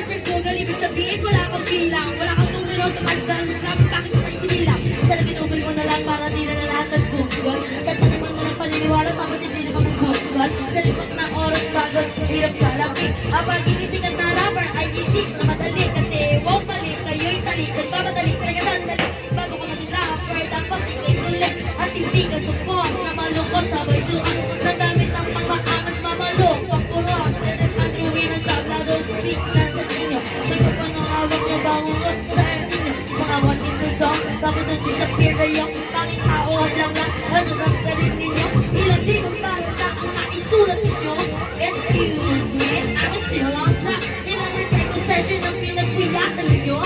Super Google, ibig sabihin wala kang bilang. Wala kang numero sa pagdaan lang. Bakit sa sinilang? Sana ginugol mo na lang para di na lahat nag-google. Sa taniman mo ng paniniwala, tapos hindi na ka mag-google. Sa lipat na oras bago, hirap sa lapik. Ang pag-iisig at na rapper ay hindi na madali. Kasi wow mali, kayo'y talik. Nagpamadali, talaga sandali. Bago ka maging rapper, dapat ikay ulit. At hindi ka support na malungkot sabay suot. Sa dami ng pang-maamas mamalong. Pagpurot, nag-andruwi ng tablado. Speak na sa inyo. May kapanahawak niya bangon ko sa inyo. Mga one into song, tapos nag-disappear kayo. Tanging tao, hadlang lang. Nagsasak ka rin ninyo. Ilang di kong parang na ang naisulat ninyo. Excuse me, I'm still on top. Ilang repeat session ang pinagpilatan ninyo.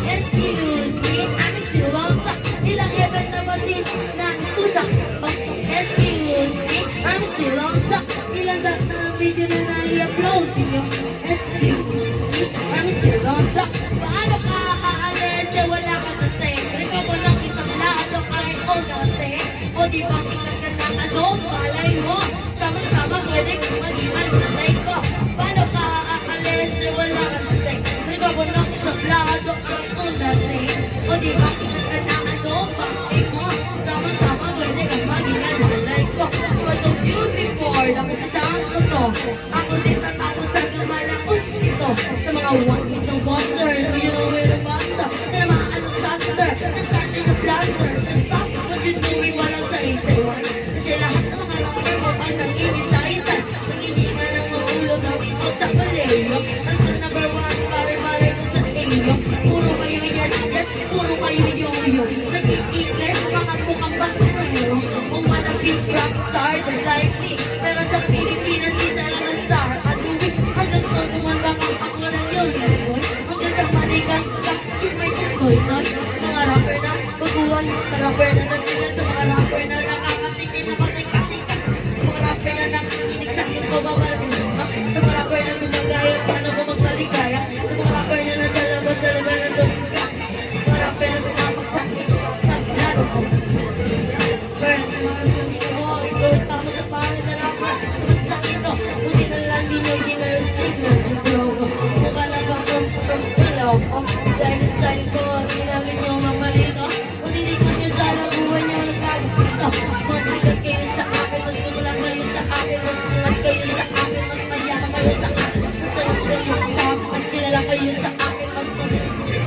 Excuse me, I'm still on top. Ilang event na basin na usak. Excuse me, I'm still on top. Ilang dat na video na nai-upload ninyo. Excuse me, I'm still on top. Paano ka aalis eh wala ka na take? Rito mo lang itablado ay o dati. O di ba tingnan ka lang ano malay mo? Tama-tama pwede kung maging almatay ko. Paano ka aalis eh wala ka na take? Rito mo lang itablado ay o dati. O di ba tingnan ka lang ano malay mo? Tama-tama pwede kung maging almatay ko. For those you before, nakupisaan ko to. Ako din natapos sa lumalaos ito. Sa mga one with the wonder, you know where the basta. Na maaalong doctor, na start in the blaster. So stop what you doing, walang sarisay-wan. Kasi lahat ng mga rapper mo pang nangingisa-isan. Nangihinga ng mga ulo daw ito sa palayo. Ang sa number one, pare-pare ko sa iyo. Puro kayo yes, yes, puro kayo yo-yo. Naging English, mga mukhang basurero. Kung manapis rockstar, just like me. Pero sa Pilipinas, isa lang sa Adubi. Hanggang sa gumanda kang ako ng yun, boy. Hanggang sa manigas ka, is my boy, boy. Mga rapper na baguhan, sa rapper na natilan, sa mga rapper na nakakatingin na magkasikat. Sa mga rapper na nakikinig sa akin ko babalin. Sa mga rapper na gumagaya, ano ko magbaligaya. Sa mga rapper na nasa labas, sa labas ng dumaga. Sa mga rapper na tumapagsakit, sa lalo ko. First, mga sunig ko, ikaw tama sa pangit na rapper. Magsakit to, buti na lang di nyo ginayos signal. Mukha na ba from ulaw ko? Dahil style ko, ginagin nyo mamalito. Kung tinikman nyo sa labuhan nyo, nagkagpito. Mas sikat kayo sa akin, mas tumulang kayo sa akin, mas tulat kayo sa akin, mas mayaman kayo sa akin. Mas tanong kayo sa akin, mas kilala kayo sa akin, mas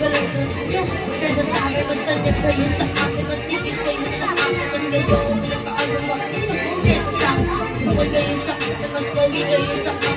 galang nyo. Kaysa sa akin, mas tanyag kayo sa akin, mas sipit kayo sa akin, mas gayo ang nagpaagawa. Kaysa sa akin, bukol kayo sa akin, mas pogi kayo sa akin.